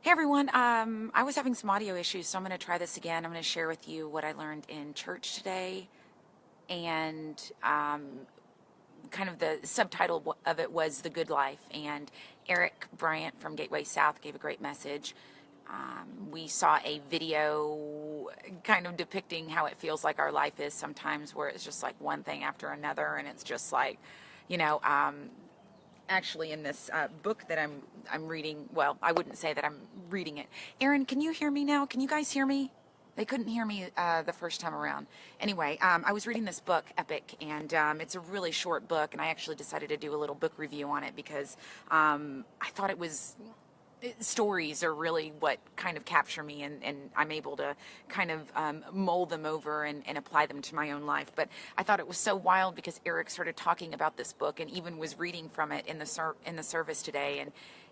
Hey everyone, I was having some audio issues, so I'm going to try this again. I'm going to share with you what I learned in church today, and kind of the subtitle of it was The Good Life. And Eric Bryant from Gateway South gave a great message. We saw a video kind of depicting how it feels like our life is sometimes, where it's just like one thing after another, and it's just like, you know, actually in this book that I'm reading. Well, I wouldn't say that I'm reading it. Aaron, can you hear me now? Can you guys hear me? They couldn't hear me the first time around. Anyway, I was reading this book, Epic, and it's a really short book, and I actually decided to do a little book review on it because I thought it was stories are really what kind of capture me, and I'm able to kind of mold them over and apply them to my own life. But I thought it was so wild because Eric started talking about this book and even was reading from it in the service today,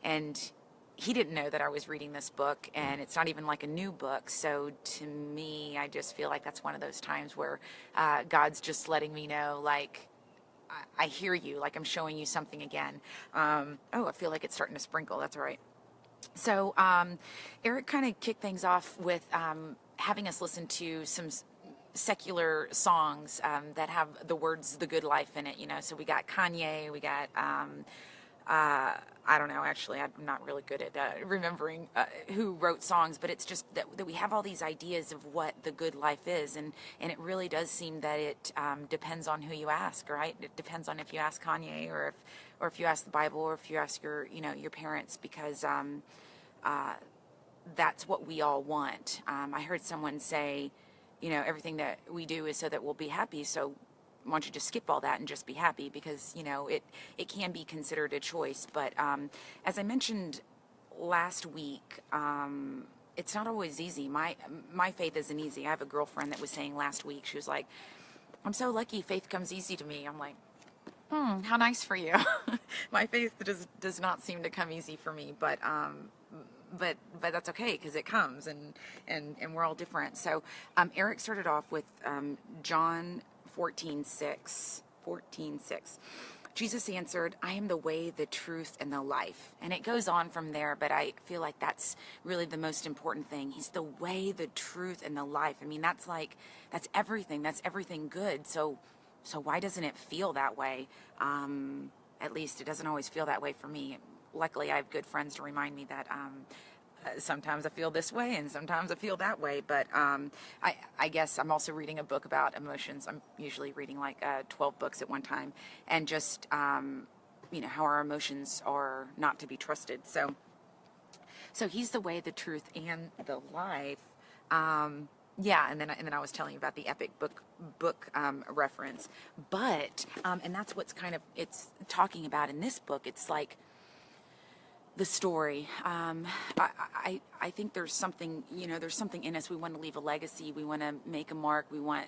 and he didn't know that I was reading this book, and it's not even like a new book. So to me, I just feel like that's one of those times where God's just letting me know, like, I hear you, like I'm showing you something again. Oh, I feel like it's starting to sprinkle. That's all right. So Eric kind of kicked things off with having us listen to some secular songs that have the words "the good life" in it. You know, so we got Kanye, we got I don't know. Actually, I'm not really good at remembering who wrote songs, but it's just that we have all these ideas of what the good life is, and it really does seem that it depends on who you ask, right? It depends on if you ask Kanye or if you ask the Bible or if you ask your parents, because that's what we all want. I heard someone say, everything that we do is so that we'll be happy. So why don't you just skip all that and just be happy? Because it can be considered a choice. But as I mentioned last week, it's not always easy. My faith isn't easy. I have a girlfriend that was saying last week, she was like, "I'm so lucky. Faith comes easy to me." I'm like, how nice for you. My faith does not seem to come easy for me, but that's okay because it comes, and we're all different. So Eric started off with John 14:6. 14:6. Jesus answered, "I am the way, the truth, and the life." And it goes on from there, but I feel like that's really the most important thing. He's the way, the truth, and the life. I mean, that's everything. That's everything good. So why doesn't it feel that way? At least it doesn't always feel that way for me. Luckily, I have good friends to remind me that sometimes I feel this way and sometimes I feel that way. But I guess I'm also reading a book about emotions. I'm usually reading like 12 books at one time, and just how our emotions are not to be trusted. So he's the way, the truth, and the life. Yeah, and then I was telling you about the Epic book reference, but and that's what's kind of it's talking about in this book. It's like the story. I think there's something, there's something in us. We want to leave a legacy. We want to make a mark. We want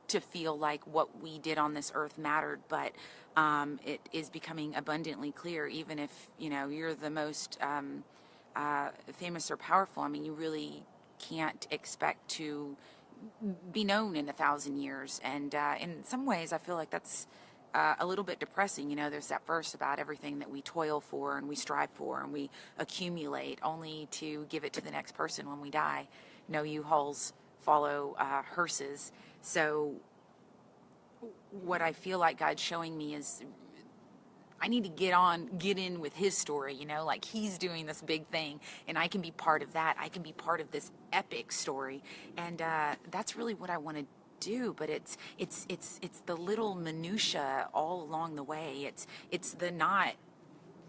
to feel like what we did on this earth mattered, but it is becoming abundantly clear, even if you're the most famous or powerful. I mean, you really can't expect to be known in 1,000 years. And in some ways, I feel like that's a little bit depressing. There's that verse about everything that we toil for and we strive for and we accumulate only to give it to the next person when we die. No U-Hauls follow hearses. So what I feel like God's showing me is I need to get in with his story, like he's doing this big thing and I can be part of that. I can be part of this epic story. And that's really what I want to do. But it's the little minutia all along the way. It's the not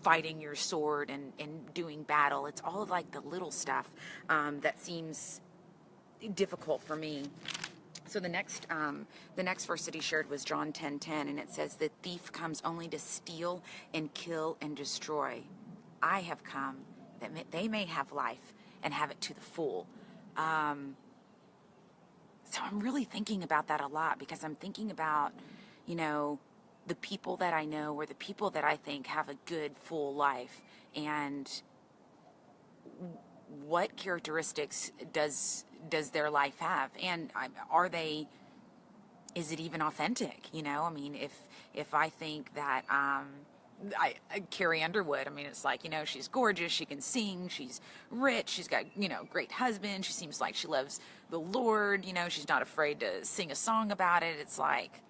fighting your sword and doing battle. It's all of like the little stuff that seems difficult for me. So the next verse that he shared was John 10:10, and it says, "The thief comes only to steal and kill and destroy. I have come that they may have life and have it to the full." So I'm really thinking about that a lot, because I'm thinking about, the people that I know or the people that I think have a good, full life, and what characteristics does their life have, and is it even authentic? I mean, if I think that Carrie Underwood. I mean, it's like, she's gorgeous, she can sing, she's rich, she's got, great husband, she seems like she loves the Lord, she's not afraid to sing a song about it. It's like,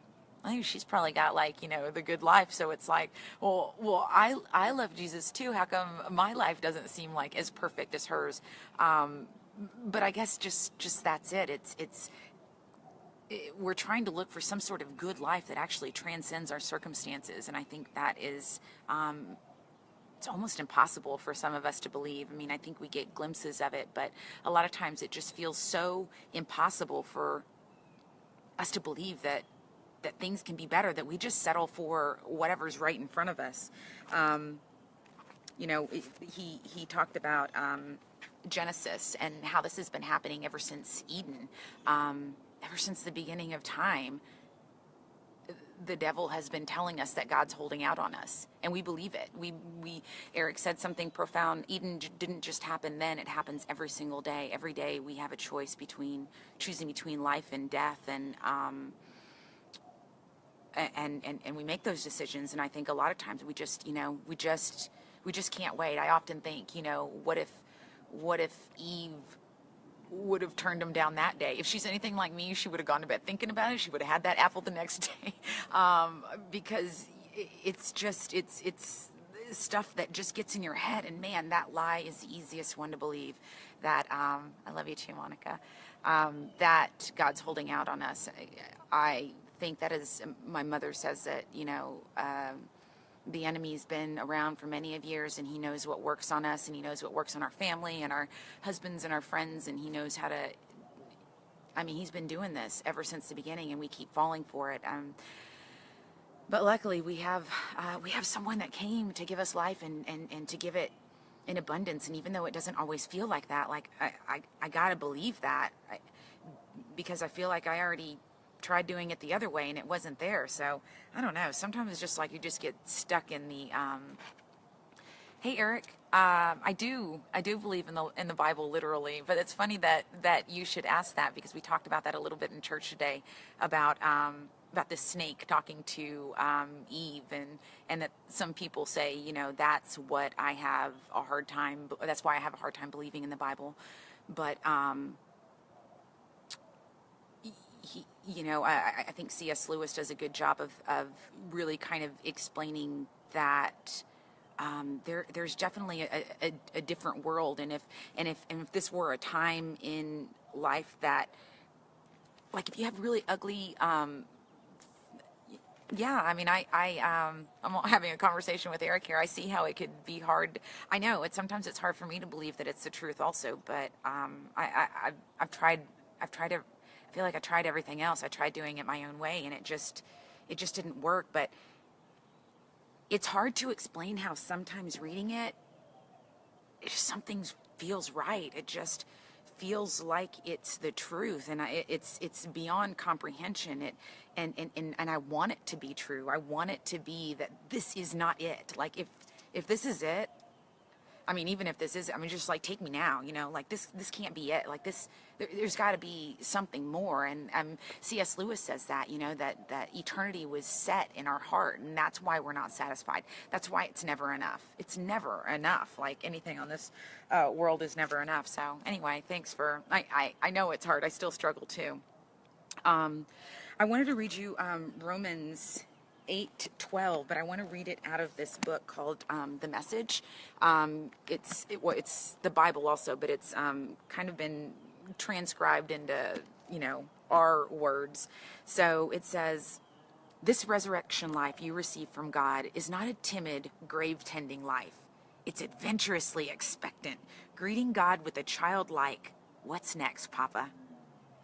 I think she's probably got like, the good life. So it's like, I love Jesus too. How come my life doesn't seem like as perfect as hers? But I guess just that's it. We're trying to look for some sort of good life that actually transcends our circumstances. And I think that is, it's almost impossible for some of us to believe. I mean, I think we get glimpses of it, but a lot of times it just feels so impossible for us to believe that things can be better, that we just settle for whatever's right in front of us. He talked about Genesis and how this has been happening ever since Eden. Ever since the beginning of time, the devil has been telling us that God's holding out on us, and we believe it. Eric said something profound. Eden didn't just happen then; it happens every single day. Every day we have a choice choosing between life and death, and we make those decisions. And I think a lot of times we just can't wait. I often think, what if Eve would have turned him down that day? If she's anything like me, she would have gone to bed thinking about it. She would have had that apple the next day, because it's stuff that just gets in your head. And man, that lie is the easiest one to believe. That I love you too, Monica. That God's holding out on us. I think that, as my mother says, that the enemy's been around for many of years, and he knows what works on us, and he knows what works on our family and our husbands and our friends, and he knows how to, he's been doing this ever since the beginning, and we keep falling for it. But luckily we have someone that came to give us life and to give it in abundance. And even though it doesn't always feel like that, like I gotta believe that, because I feel like I already tried doing it the other way and it wasn't there. So I don't know, sometimes it's just like you just get stuck in the hey Eric, I do believe in the Bible literally, but it's funny that you should ask that, because we talked about that a little bit in church today, about the snake talking to Eve, and that some people say, that's what I have a hard time, that's why I have a hard time believing in the Bible. But I think C.S. Lewis does a good job of really kind of explaining that there's definitely a different world, and if this were a time in life that, like, if you have really ugly, I'm having a conversation with Eric here. I see how it could be hard. I know sometimes it's hard for me to believe that it's the truth also, but I've tried to. I feel like I tried everything else. I tried doing it my own way, and it just didn't work. But it's hard to explain how sometimes reading it just something feels right. It just feels like it's the truth, and it's beyond comprehension. And I want it to be true. I want it to be that this is not it. Like, if this is it, even if this is, just like, take me now, like this can't be it. Like there's got to be something more. And C.S. Lewis says that, that eternity was set in our heart, and that's why we're not satisfied. That's why it's never enough. It's never enough. Like, anything on this world is never enough. So anyway, thanks for, I know it's hard. I still struggle too. I wanted to read you Romans 8:12, but I want to read it out of this book called The Message. It's the Bible also, but it's kind of been transcribed into our words. So it says, "This resurrection life you receive from God is not a timid, grave-tending life. It's adventurously expectant, greeting God with a childlike, 'What's next, Papa?'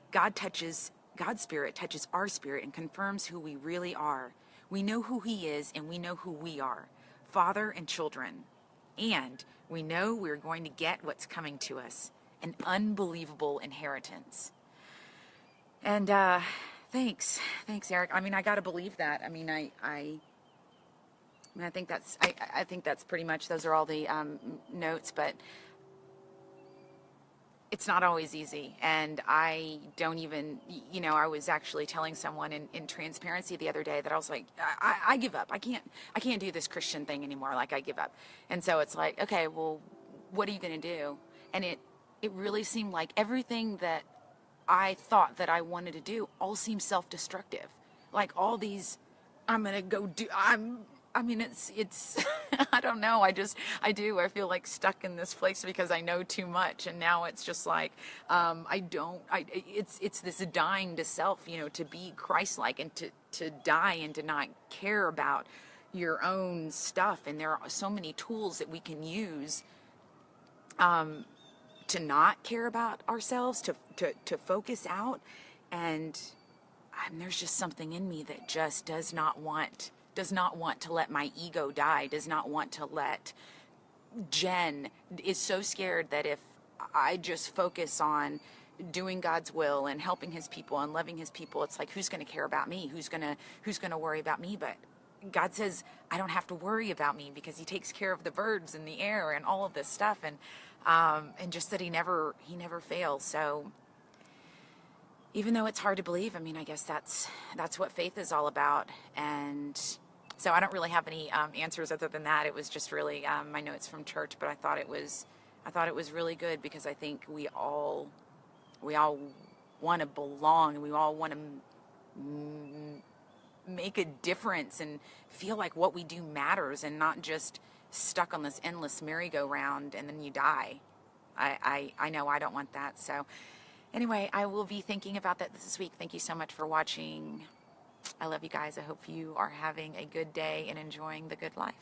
God's Spirit touches our spirit and confirms who we really are. We know who He is, and we know who we are, Father and children. And we know we're going to get what's coming to us, an unbelievable inheritance." And thanks, Eric. I got to believe that. I think that's pretty much, those are all the notes. But it's not always easy. And I don't even, I was actually telling someone in transparency the other day that I was like, I give up. I can't do this Christian thing anymore. Like, I give up. And so it's like, okay, well, what are you going to do? And it really seemed like everything that I thought that I wanted to do all seemed self-destructive. Like all these, I'm going to go do, I mean, it's, I don't know. I feel like stuck in this place because I know too much. And now it's just like, it's this dying to self, to be Christ-like and to die and to not care about your own stuff. And there are so many tools that we can use, to not care about ourselves, to focus out. And there's just something in me that just does not want to let my ego die, does not want to let Jen, is so scared that if I just focus on doing God's will and helping his people and loving his people, it's like, who's going to care about me? Who's going to worry about me? But God says I don't have to worry about me because he takes care of the birds in the air and all of this stuff. And just that he never fails. So even though it's hard to believe, I mean, I guess that's what faith is all about. And so I don't really have any answers other than that. It was just really my notes from church, but I thought it was really good because I think we all want to belong, and we all want to make a difference and feel like what we do matters, and not just stuck on this endless merry-go-round and then you die. I know I don't want that. So anyway, I will be thinking about that this week. Thank you so much for watching. I love you guys. I hope you are having a good day and enjoying the good life.